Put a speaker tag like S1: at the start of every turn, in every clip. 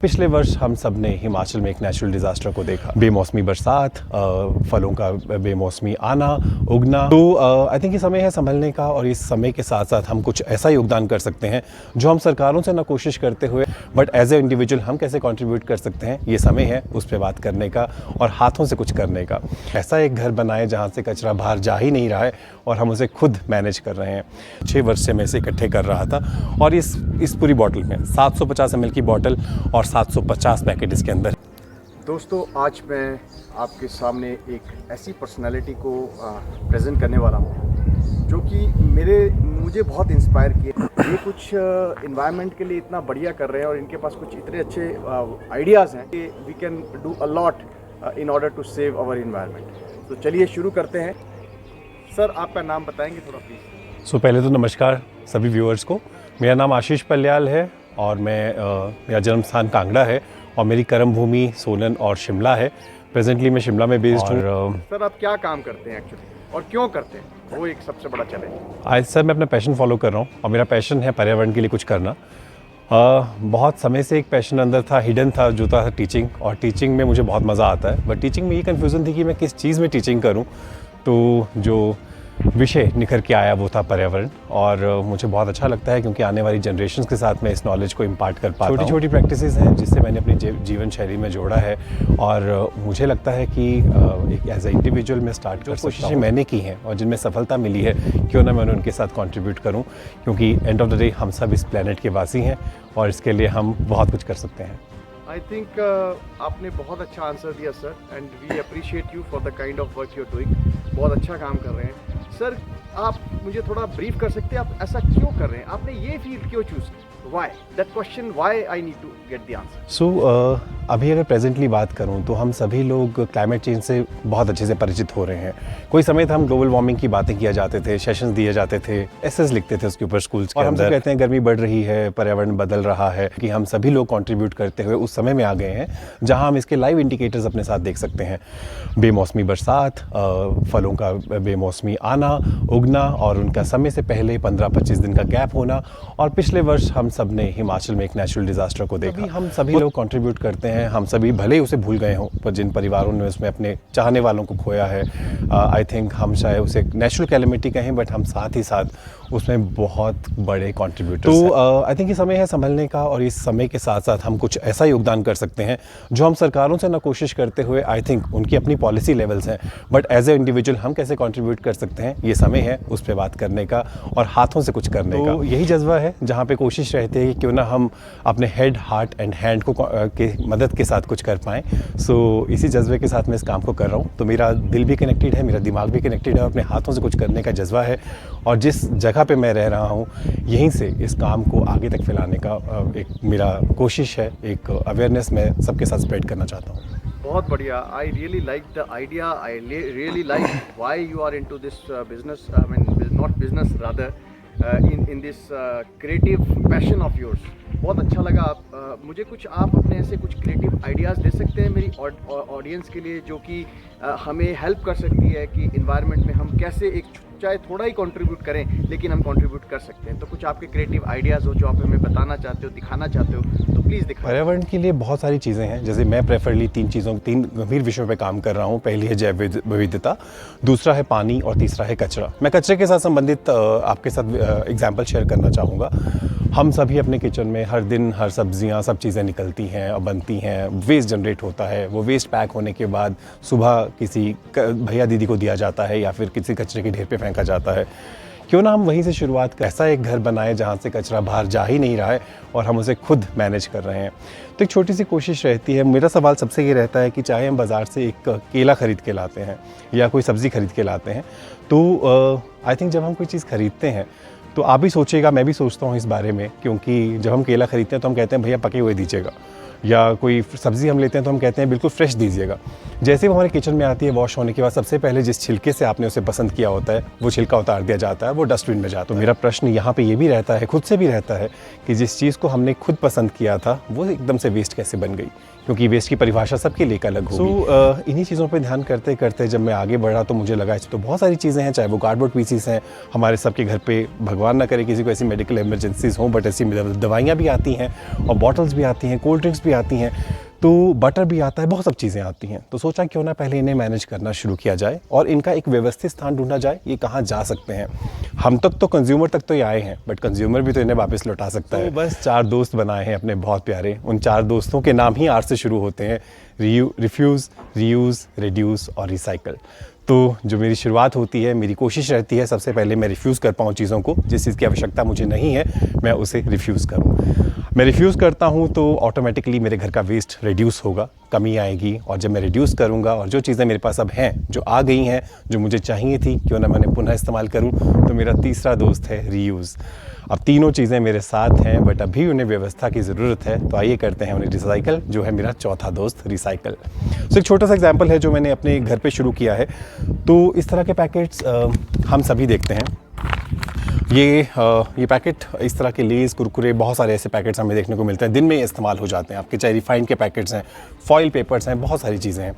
S1: पिछले वर्ष हम सब ने हिमाचल में एक नेचुरल डिज़ास्टर को देखा, बेमौसमी बरसात, फलों का बेमौसमी आना, उगना। तो आई थिंक ये समय है संभलने का, और इस समय के साथ साथ हम कुछ ऐसा योगदान कर सकते हैं जो हम सरकारों से ना कोशिश करते हुए, बट एज ए इंडिविजुअल हम कैसे कंट्रीब्यूट कर सकते हैं, ये समय है उस पर बात करने का और हाथों से कुछ करने का। ऐसा एक घर बनाए जहाँ से कचरा बाहर जा ही नहीं रहा है और हम उसे खुद मैनेज कर रहे हैं। 6 वर्ष से मैं इसे इकट्ठे कर रहा था, और इस पूरी बॉटल में 750 ml की बॉटल और 750 पैकेट इसके अंदर।
S2: दोस्तों, आज मैं आपके सामने एक ऐसी पर्सनालिटी को प्रेजेंट करने वाला हूँ जो कि मुझे बहुत इंस्पायर किए। ये कुछ इन्वायरमेंट के लिए इतना बढ़िया कर रहे हैं और इनके पास कुछ इतने अच्छे आइडियाज़ हैं कि we can do a lot in order to save our environment. तो चलिए शुरू करते हैं। सर, आपका नाम बताएंगे थोड़ा प्लीज़?
S1: पहले तो नमस्कार सभी व्यूअर्स को। मेरा नाम आशीष पल्याल है और मेरा जन्म स्थान कांगड़ा है और मेरी कर्म भूमि सोलन और शिमला है। प्रेजेंटली मैं शिमला में बेस्ड हूँ।
S2: सर, आप क्या काम करते हैं एक्चुअली और क्यों करते हैं, वो एक सबसे बड़ा चैलेंज है।
S1: आज सर मैं अपना पैशन फॉलो कर रहा हूँ, और मेरा पैशन है पर्यावरण के लिए कुछ करना। बहुत समय से एक पैशन अंदर था, हिडन था, जो था टीचिंग, और टीचिंग में मुझे बहुत मज़ा आता है। बट टीचिंग में ये कन्फ्यूज़न थी कि मैं किस चीज़ में टीचिंग करूँ। तो जो विषय निखर के आया वो था पर्यावरण, और मुझे बहुत अच्छा लगता है क्योंकि आने वाली जनरेशंस के साथ मैं इस नॉलेज को इम्पार्ट कर पाता हूँ। छोटी छोटी प्रैक्टिसेस हैं जिससे मैंने अपनी जीवन शैली में जोड़ा है, और मुझे लगता है कि एक एज ए इंडिविजुअल में स्टार्ट कर कोशिशें मैंने की हैं और जिनमें सफलता मिली है, क्यों ना मैं उनके साथ कंट्रीब्यूट करूं, क्योंकि एंड ऑफ द डे हम सब इस प्लेनेट के वासी हैं और इसके लिए हम बहुत कुछ कर सकते हैं।
S2: आई थिंक आपने बहुत अच्छा आंसर दिया sir, and we appreciate you for the kind of work you are doing. बहुत अच्छा काम कर रहे हैं सर। आप मुझे थोड़ा ब्रीफ कर सकते हैं, आप ऐसा क्यों कर रहे हैं, आपने ये फील्ड क्यों चूज की? Why? That question, why I need to get the answer.
S1: So, अभी अगर प्रेजेंटली बात करूं तो हम सभी लोग क्लाइमेट चेंज से बहुत अच्छे से परिचित हो रहे हैं। कोई समय था हम ग्लोबल वार्मिंग की बातें किया जाते थे, सेशंस दिए जाते थे, एसेस लिखते थे उसके ऊपर स्कूल्स के अंदर। हम कहते हैं गर्मी बढ़ रही है, पर्यावरण बदल रहा है, कि हम सभी लोग कंट्रीब्यूट करते हुए उस समय में आ गए हैं जहां हम इसके लाइव इंडिकेटर्स अपने साथ देख सकते हैं। बेमौसमी बरसात, फलों का बेमौसमी आना, उगना, और उनका समय से पहले 15-25 दिन का गैप होना। और पिछले वर्ष हम सब ने हिमाचल में एक नेचुरल डिज़ास्टर को देखा। हम सभी लोग कंट्रीब्यूट करते हैं, हम सभी भले ही उसे भूल गए हों, पर जिन परिवारों ने उसमें अपने चाहने वालों को खोया है, आई थिंक हम चाहे उसे नेचुरल कैलेमिटी कहें, बट हम साथ ही साथ उसमें बहुत बड़े कंट्रीब्यूटर्स हैं। तो आई थिंक ये समय है संभलने का, और इस समय के साथ साथ हम कुछ ऐसा योगदान कर सकते हैं जो हम सरकारों से ना कोशिश करते हुए, आई थिंक उनकी अपनी पॉलिसी लेवल्स हैं, बट एज ए इंडिविजुअल हम कैसे कंट्रीब्यूट कर सकते हैं, ये समय है उस पर बात करने का और हाथों से कुछ करने का। यही जज्बा है जहाँ पे कोशिश रहती है कि क्यों ना हम अपने हेड, हार्ट एंड हैंड को के मदद के साथ कुछ कर पाएँ। सो इसी जज्बे के साथ मैं इस काम को कर रहा हूँ। तो मेरा दिल भी कनेक्टेड है, मेरा दिमाग भी कनेक्टेड है, और अपने हाथों से कुछ करने का जज्बा है। और जिस जगह पे मैं रह रहा हूँ, यहीं से इस काम को आगे तक फैलाने का एक मेरा कोशिश है, एक अवेयरनेस मैं सबके साथ स्प्रेड करना चाहता हूँ।
S2: बहुत बढ़िया। I really like the idea, I really like why you are into this business, I mean not business rather, in this creative passion of yours. बहुत अच्छा लगा। मुझे कुछ आप अपने ऐसे कुछ क्रिएटिव आइडियाज़ दे सकते हैं मेरी ऑडियंस के लिए, जो कि हमें हेल्प कर सकती है कि इन्वायरमेंट में हम कैसे एक चाहे थोड़ा ही कंट्रीब्यूट करें, लेकिन हम कंट्रीब्यूट कर सकते हैं। तो कुछ आपके क्रिएटिव आइडियाज़ हो जो आप हमें बताना चाहते हो, दिखाना चाहते हो, तो प्लीज़ दिखाएं।
S1: पर्यावरण के लिए बहुत सारी चीज़ें हैं, जैसे मैं प्रेफरली 3 गंभीर विषयों पे काम कर रहा हूँ। पहली है जैव विविधता, दूसरा है पानी, और तीसरा है कचरा। मैं कचरे के साथ संबंधित आपके साथ एग्जाम्पल शेयर करना चाहूँगा। हम सभी अपने किचन में हर दिन हर सब्जियां, सब चीज़ें निकलती हैं और बनती हैं, वेस्ट जनरेट होता है। वो वेस्ट पैक होने के बाद सुबह किसी भैया दीदी को दिया जाता है या फिर किसी कचरे के ढेर पे फेंका जाता है। क्यों ना हम वहीं से शुरुआत कर ऐसा एक घर बनाए जहाँ से कचरा बाहर जा ही नहीं रहा है और हम उसे खुद मैनेज कर रहे हैं। तो एक छोटी सी कोशिश रहती है। मेरा सवाल सबसे ये रहता है कि चाहे हम बाज़ार से एक केला ख़रीद के लाते हैं या कोई सब्ज़ी खरीद के लाते हैं, तो आई थिंक जब हम कोई चीज़ ख़रीदते हैं तो आप भी सोचिएगा, मैं भी सोचता हूँ इस बारे में, क्योंकि जब हम केला ख़रीदते हैं तो हम कहते हैं भैया पके हुए दीजिएगा, या कोई सब्ज़ी हम लेते हैं तो हम कहते हैं बिल्कुल फ्रेश दीजिएगा। जैसे वो हमारे किचन में आती है, वॉश होने के बाद सबसे पहले जिस छिलके से आपने उसे पसंद किया होता है वो छिलका उतार दिया जाता है, वो डस्टबिन में जाता है। तो मेरा प्रश्न यहाँ पे ये भी रहता है, खुद से भी रहता है, कि जिस चीज़ को हमने खुद पसंद किया था वो एकदम से वेस्ट कैसे बन गई। क्योंकि वेस्ट की परिभाषा सबके लिए अलग होगी। इन्हीं चीज़ों पे ध्यान करते करते जब मैं आगे बढ़ा तो मुझे लगा तो बहुत सारी चीज़ें हैं, चाहे वो कार्डबोर्ड पीसीस हैं, हमारे सबके घर पे भगवान ना करे किसी को ऐसी मेडिकल इमरजेंसीज हों, बट ऐसी दवाइयाँ भी आती हैं और बॉटल्स भी आती हैं, कोल्ड ड्रिंक्स भी आती हैं, तो बटर भी आता है, बहुत सब चीज़ें आती हैं। तो सोचा क्यों ना पहले इन्हें मैनेज करना शुरू किया जाए और इनका एक व्यवस्थित स्थान ढूंढा जाए, ये कहाँ जा सकते हैं। हम तक तो कंज्यूमर तक तो ये आए हैं, बट कंज्यूमर भी तो इन्हें वापस लौटा सकता है। बस 4 दोस्त बनाए हैं अपने बहुत प्यारे, उन 4 दोस्तों के नाम ही आर से शुरू होते हैं, रिफ्यूज़, रीयूज़, रिड्यूस और रिसाइकल। तो जो मेरी शुरुआत होती है, मेरी कोशिश रहती है सबसे पहले मैं रिफ्यूज़ कर पाऊँ चीज़ों को, जिस चीज़ की आवश्यकता मुझे नहीं है मैं उसे रिफ्यूज़ करूँ। मैं रिफ्यूज़ करता हूँ तो ऑटोमेटिकली मेरे घर का वेस्ट रिड्यूस होगा, कमी आएगी, और जब मैं रिड्यूस करूँगा और जो चीज़ें मेरे पास अब हैं, जो आ गई हैं, जो मुझे चाहिए थी, क्यों ना मैंने पुनः इस्तेमाल करूँ, तो मेरा तीसरा दोस्त है रीयूज़। अब तीनों चीज़ें मेरे साथ हैं, बट अभी उन्हें व्यवस्था की ज़रूरत है, तो आइए करते हैं उन्हें रिसाइकल, जो है मेरा चौथा दोस्त रिसाइकल। एक छोटा सा एग्जाम्पल है जो मैंने अपने घर पे शुरू किया है। तो इस तरह के पैकेट्स हम सभी देखते हैं, ये पैकेट, इस तरह के लेज़, कुरकुरे, बहुत सारे ऐसे पैकेट्स हमें देखने को मिलते हैं, दिन में इस्तेमाल हो जाते हैं आपके, चाहे रिफाइंड के पैकेट्स हैं, फॉइल पेपर्स हैं, बहुत सारी चीज़ें हैं।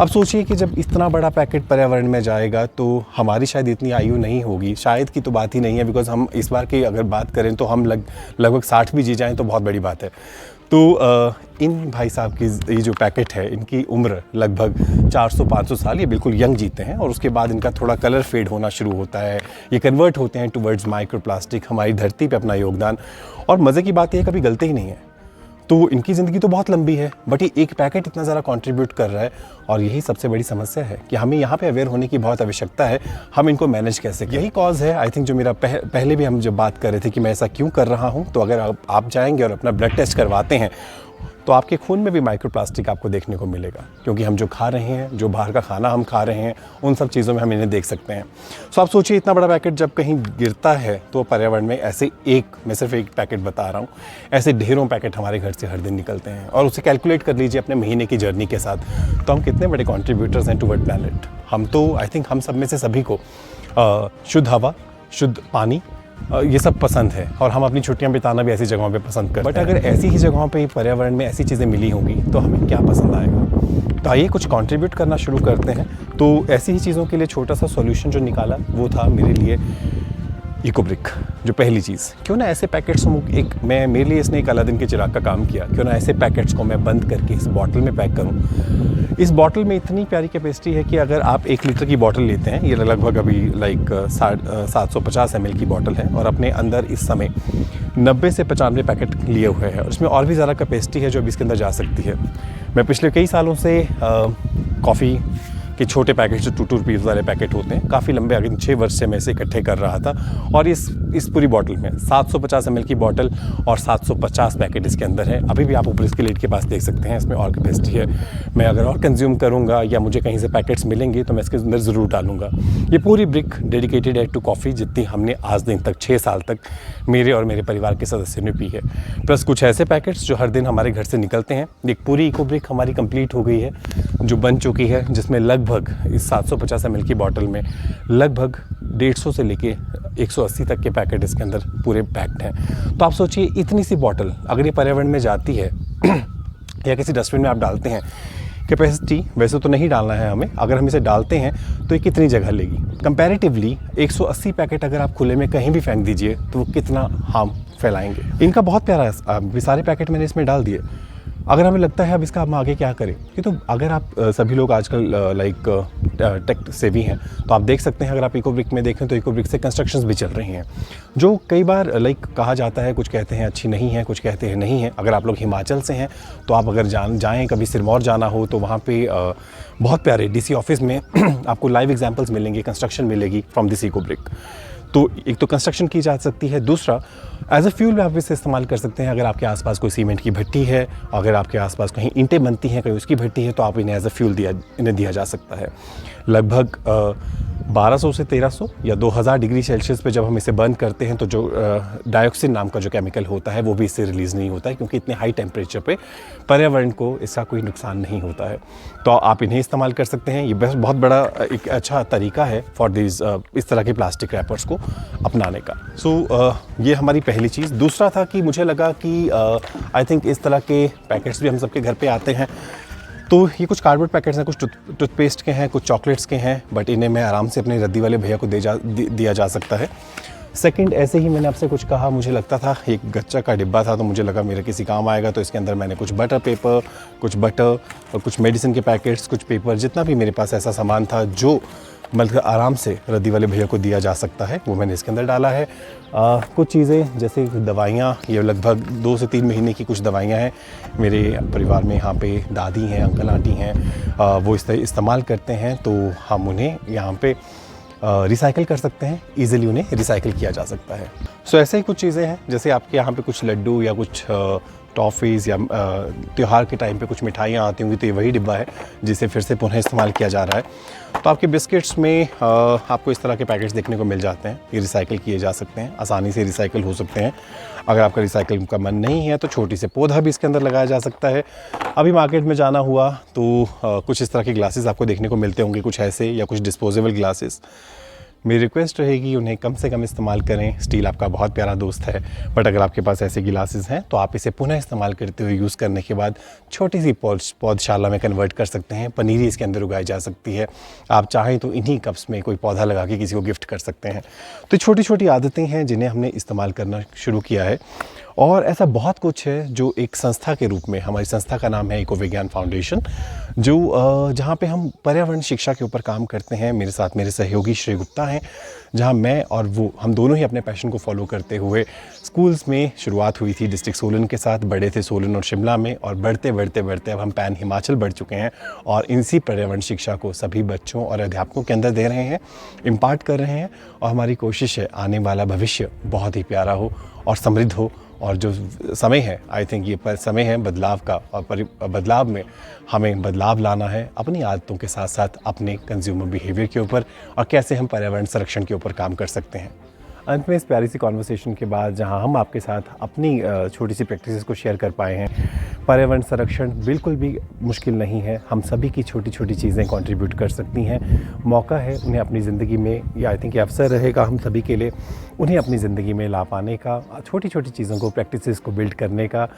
S1: अब सोचिए कि जब इतना बड़ा पैकेट पर्यावरण में जाएगा तो हमारी शायद इतनी आयु नहीं होगी, शायद की तो बात ही नहीं है, बिकॉज हम इस बार की अगर बात करें तो हम लगभग 60 भी जी जाएँ तो बहुत बड़ी बात है। तो इन भाई साहब की ये जो पैकेट है, इनकी उम्र लगभग 400-500 साल, ये बिल्कुल यंग जीते हैं, और उसके बाद इनका थोड़ा कलर फेड होना शुरू होता है, ये कन्वर्ट होते हैं टुवर्ड्स माइक्रोप्लास्टिक, हमारी धरती पे अपना योगदान। और मज़े की बात ये कभी गलते ही नहीं है, तो इनकी ज़िंदगी तो बहुत लंबी है, बट ये एक पैकेट इतना ज़्यादा कंट्रीब्यूट कर रहा है, और यही सबसे बड़ी समस्या है कि हमें यहाँ पे अवेयर होने की बहुत आवश्यकता है, हम इनको मैनेज कैसे करें। यही कॉज है आई थिंक, जो मेरा पहले भी हम जब बात कर रहे थे कि मैं ऐसा क्यों कर रहा हूँ, तो अगर आप जाएंगे और अपना ब्लड टेस्ट करवाते हैं तो आपके खून में भी माइक्रोप्लास्टिक आपको देखने को मिलेगा, क्योंकि हम जो खा रहे हैं, जो बाहर का खाना हम खा रहे हैं, उन सब चीज़ों में हम इन्हें देख सकते हैं। सो आप सोचिए, इतना बड़ा पैकेट जब कहीं गिरता है तो पर्यावरण में ऐसे मैं सिर्फ एक पैकेट बता रहा हूँ, ऐसे ढेरों पैकेट हमारे घर से हर दिन निकलते हैं, और उसे कैलकुलेट कर लीजिए अपने महीने की जर्नी के साथ, तो हम कितने बड़े कॉन्ट्रीब्यूटर्स हैं टुवर्ड प्लैनेट। हम तो आई थिंक हम सब में से सभी को शुद्ध हवा, शुद्ध पानी, ये सब पसंद है, और हम अपनी छुट्टियां बिताना भी ऐसी जगहों पे पसंद करते हैं। बट अगर ऐसी ही जगहों पे पर्यावरण में ऐसी चीज़ें मिली होंगी तो हमें क्या पसंद आएगा। तो आइए कुछ कंट्रीब्यूट करना शुरू करते हैं। तो ऐसी ही चीज़ों के लिए छोटा सा सॉल्यूशन जो निकाला वो था मेरे लिए इकोब्रिक। जो पहली चीज़, क्यों ना ऐसे पैकेट्स मेरे लिए इसने एक अलादीन के चिराग का काम किया, क्यों ना ऐसे पैकेट्स को मैं बंद करके इस बॉटल में पैक करूं। इस बॉटल में इतनी प्यारी कैपेसिटी है कि अगर आप 1 लीटर की बॉटल लेते हैं, ये लगभग अभी 750 ml की बॉटल है, और अपने अंदर इस समय 90 से 95 पैकेट लिए हुए हैं, और इसमें और भी ज़्यादा कैपेसिटी है जो अभी इसके अंदर जा सकती है। मैं पिछले कई सालों से कॉफ़ी के छोटे पैकेट जो 2 रुपीज़ वाले पैकेट होते हैं, काफ़ी लंबे, अगर 6 वर्ष से मैं इसे इकट्ठे कर रहा था, और इस पूरी बॉटल में 750 ml की बॉटल और 750 पैकेट इसके अंदर है। अभी भी आप ऊपर इसके लीड के पास देख सकते हैं, इसमें और कैपेसिटी है। मैं अगर और कंज्यूम करूँगा या मुझे कहीं से पैकेट्स मिलेंगे तो मैं इसके अंदर ज़रूर डालूंगा। ये पूरी ब्रिक डेडिकेटेड है टू कॉफ़ी, जितनी हमने आज दिन तक 6 साल तक मेरे और मेरे परिवार के सदस्यों ने पी है, प्लस कुछ ऐसे पैकेट्स जो हर दिन हमारे घर से निकलते हैं। एक पूरी इको ब्रिक हमारी कंप्लीट हो गई है, जो बन चुकी है, जिसमें लगभग इस 750 ml की बॉटल में लगभग 150 से लेके 180 तक के पैकेट इसके अंदर पूरे पैक्ड हैं। तो आप सोचिए, इतनी सी बॉटल अगर ये पर्यावरण में जाती है या किसी डस्टबिन में आप डालते हैं, कैपेसिटी वैसे तो नहीं डालना है हमें, अगर हम इसे डालते हैं तो ये कितनी जगह लेगी। कंपैरेटिवली 180 पैकेट अगर आप खुले में कहीं भी फेंक दीजिए तो वो कितना हार्म फैलाएंगे। इनका बहुत प्यारा सारे पैकेट मैंने इसमें डाल दिए। अगर हमें लगता है अब इसका हम आगे क्या करें, कि तो अगर आप सभी लोग आजकल टेक सेवी हैं, तो आप देख सकते हैं, अगर आप इकोब्रिक में देखें तो इकोब्रिक से कंस्ट्रक्शंस भी चल रही हैं, जो कई बार कहा जाता है, कुछ कहते हैं अच्छी नहीं है, कुछ कहते हैं नहीं है। अगर आप लोग हिमाचल से हैं तो आप अगर जाएँ कभी सिरमौर जाना हो तो वहाँ पे बहुत प्यारे DC ऑफिस में आपको लाइव एग्जाम्पल्स मिलेंगे, कंस्ट्रक्शन मिलेगी फ्रॉम दिस इकोब्रिक। तो एक तो कंस्ट्रक्शन की जा सकती है, दूसरा एज अ फ्यूल आप इसे इस्तेमाल कर सकते हैं। अगर आपके आसपास कोई सीमेंट की भट्टी है, अगर आपके आसपास कहीं ईंटें बनती हैं, कहीं उसकी भट्टी है, तो आप इन्हें एज अ फ्यूल इन्हें दिया जा सकता है। लगभग 1200 से 1300 या 2000 डिग्री सेल्सियस पे जब हम इसे बर्न करते हैं तो जो डाइऑक्सिन नाम का जो केमिकल होता है वो भी इससे रिलीज़ नहीं होता है, क्योंकि इतने हाई टेम्परेचर पे पर्यावरण को इसका कोई नुकसान नहीं होता है। तो आप इन्हें इस्तेमाल कर सकते हैं। ये बहुत बड़ा एक अच्छा तरीका है फॉर दिस इस तरह के प्लास्टिक रैपर्स को अपनाने का। ये हमारी पहली चीज़। दूसरा था कि मुझे लगा कि आई थिंक इस तरह के पैकेट्स भी हम सबके घर पे आते हैं, तो ये कुछ कार्डबोर्ड पैकेट्स हैं, कुछ टूथपेस्ट के हैं, कुछ चॉकलेट्स के हैं, बट इन्हें मैं आराम से अपने रद्दी वाले भैया को दिया जा सकता है। सेकंड, ऐसे ही मैंने आपसे कुछ कहा, मुझे लगता था एक गच्चा का डिब्बा था, तो मुझे लगा मेरे किसी काम आएगा, तो इसके अंदर मैंने कुछ बटर पेपर, कुछ बटर और कुछ मेडिसिन के पैकेट्स, कुछ पेपर, जितना भी मेरे पास ऐसा सामान था जो मतलब आराम से रद्दी वाले भैया को दिया जा सकता है, वो मैंने इसके अंदर डाला है। कुछ चीज़ें जैसे दवाइयाँ, ये लगभग 2 से 3 महीने की कुछ दवाइयाँ हैं। मेरे परिवार में यहाँ पे दादी हैं, अंकल आंटी हैं, वो इस्तेमाल करते हैं, तो हम उन्हें यहाँ पे रिसाइकिल कर सकते हैं, ईज़िली उन्हें रिसाइकिल किया जा सकता है। सो ऐसे ही कुछ चीज़ें हैं, जैसे आपके यहाँ पे कुछ लड्डू या कुछ टॉफ़ीज़ या त्यौहार के टाइम पे कुछ मिठाइयाँ आती होंगी, तो ये वही डिब्बा है जिसे फिर से पुनः इस्तेमाल किया जा रहा है। तो आपके बिस्किट्स में आपको इस तरह के पैकेट्स देखने को मिल जाते हैं, ये रिसाइकिल किए जा सकते हैं, आसानी से रिसाइकिल हो सकते हैं। अगर आपका रिसाइकिल का मन नहीं है तो छोटी से पौधा भी इसके अंदर लगाया जा सकता है। अभी मार्केट में जाना हुआ तो कुछ इस तरह के ग्लासेस आपको देखने को मिलते होंगे, कुछ ऐसे या कुछ डिस्पोजेबल ग्लासेस। मेरी रिक्वेस्ट रहेगी उन्हें कम से कम इस्तेमाल करें। स्टील आपका बहुत प्यारा दोस्त है, बट अगर आपके पास ऐसे गिलासेस हैं तो आप इसे पुनः इस्तेमाल करते हुए यूज़ करने के बाद छोटी सी पौधशाला में कन्वर्ट कर सकते हैं। पनीरी इसके अंदर उगाई जा सकती है। आप चाहें तो इन्हीं कप्स में कोई पौधा लगा के किसी को गिफ्ट कर सकते हैं। तो छोटी छोटी आदतें हैं जिन्हें हमने इस्तेमाल करना शुरू किया है, और ऐसा बहुत कुछ है जो एक संस्था के रूप में, हमारी संस्था का नाम है इको विज्ञान फाउंडेशन, जो जहाँ पे हम पर्यावरण शिक्षा के ऊपर काम करते हैं। मेरे साथ मेरे सहयोगी श्री गुप्ता हैं, जहाँ मैं और वो, हम दोनों ही अपने पैशन को फॉलो करते हुए स्कूल्स में शुरुआत हुई थी डिस्ट्रिक्ट सोलन के साथ, बड़े थे सोलन और शिमला में, और बढ़ते बढ़ते बढ़ते अब हम पैन हिमाचल बढ़ चुके हैं, और इसी पर्यावरण शिक्षा को सभी बच्चों और अध्यापकों के अंदर दे रहे हैं, इम्पार्ट कर रहे हैं। और हमारी कोशिश है आने वाला भविष्य बहुत ही प्यारा हो और समृद्ध हो। और जो समय है, आई थिंक ये समय है बदलाव का, और बदलाव में हमें बदलाव लाना है अपनी आदतों के साथ साथ अपने कंज्यूमर बिहेवियर के ऊपर, और कैसे हम पर्यावरण संरक्षण के ऊपर काम कर सकते हैं। अंत में इस प्यारी सी कॉन्वर्सेशन के बाद, जहां हम आपके साथ अपनी छोटी सी प्रैक्टिसेस को शेयर कर पाए हैं, पर्यावरण संरक्षण बिल्कुल भी मुश्किल नहीं है। हम सभी की छोटी छोटी चीज़ें कंट्रीब्यूट कर सकती हैं। मौका है उन्हें अपनी ज़िंदगी में, या आई थिंक ये अवसर रहेगा हम सभी के लिए, उन्हें अपनी ज़िंदगी में ला पाने का, छोटी छोटी चीज़ों को, प्रैक्टिसेस को बिल्ड करने का।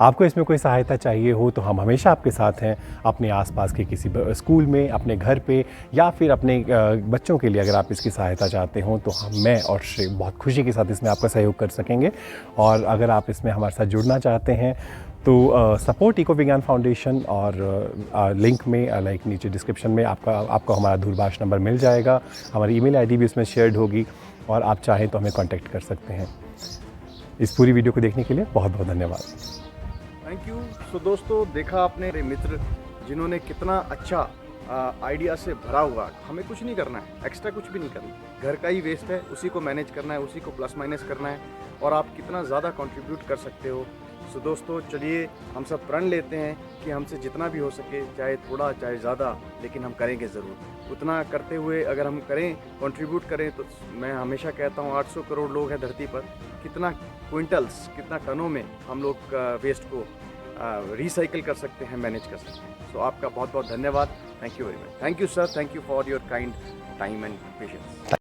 S1: आपको इसमें कोई सहायता चाहिए हो तो हम हमेशा आपके साथ हैं। अपने आसपास के किसी स्कूल में, अपने घर पे, या फिर अपने बच्चों के लिए अगर आप इसकी सहायता चाहते हो तो मैं और श्री बहुत खुशी के साथ इसमें आपका सहयोग कर सकेंगे। और अगर आप इसमें हमारे साथ जुड़ना चाहते हैं तो सपोर्ट इको विज्ञान फाउंडेशन, और लिंक में लाइक नीचे डिस्क्रिप्शन में आपको हमारा दूरभाष नंबर मिल जाएगा। हमारी ईमेल आईडी भी इसमें शेयर्ड होगी, और आप चाहें तो हमें कांटेक्ट कर सकते हैं। इस पूरी वीडियो को देखने के लिए बहुत बहुत धन्यवाद।
S2: Thank you. सो दोस्तों, देखा आपने मेरे मित्र जिन्होंने कितना अच्छा आइडिया से भरा हुआ। हमें कुछ नहीं करना है, एक्स्ट्रा कुछ भी नहीं करना। घर का ही वेस्ट है, उसी को मैनेज करना है, उसी को प्लस माइनस करना है, और आप कितना ज़्यादा कंट्रीब्यूट कर सकते हो। सो दोस्तों, चलिए हम सब प्रण लेते हैं कि हमसे जितना भी हो सके, चाहे थोड़ा चाहे ज़्यादा, लेकिन हम करेंगे ज़रूर। उतना करते हुए अगर हम करें, कंट्रीब्यूट करें, तो मैं हमेशा कहता हूँ 800 करोड़ लोग हैं धरती पर, कितना क्विंटल्स, कितना टनों में हम लोग वेस्ट को रिसाइकिल कर सकते हैं, मैनेज कर सकते हैं। सो आपका बहुत बहुत धन्यवाद। Thank you very much. Thank you sir, thank you for your kind time and patience.